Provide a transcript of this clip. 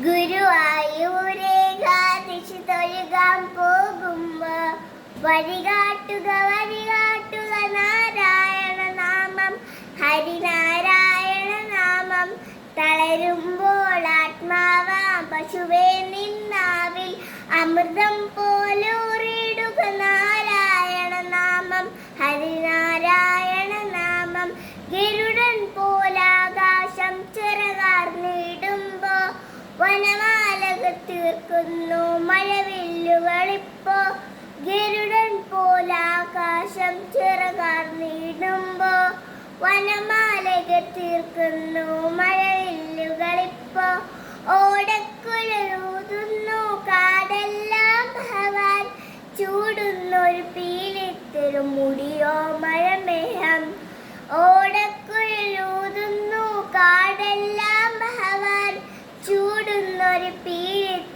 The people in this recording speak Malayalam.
ഗുരുവായൂരേകാദശി തൊഴുകാൻ പോകുമ്പോ വഴികാട്ടുക വഴികാട്ടുക നാരായണ നാമം, ഹരിനാരായണ നാമം. തളരുമ്പോൾ ആത്മാവാം പശുവേ നിന്നാവിൽ അമൃതം പോലൂറിടുക നാരായണ നാമം, ഹരിനാരായണ നാമം. ഗരുഡൻ പോലാകാശം ചിറകാർന്നിടുമ്പോ വനമാലകൾ തീർക്കുന്നു മഴവില്ലുകളിപ്പോ. ഗരുഡൻ പോലാകാശം ചിറകാർന്നിടുമ്പോ വനമാലകൾ തീർക്കുന്നു മഴവില്ലുകളിപ്പോ. ഓടക്കുഴലൂതുന്നു കാടെല്ലാം ഭഗവാൻ, ചൂടുന്നൊരു പീലിത്തിരുമുടിയോ മഴമേഹം. ഓടക്കുഴലൂതുന്നു കാടെല്ലാം ഭഗവാൻ, ചൂടുന്നൊരു പീലിത്തിരുമുടിയോ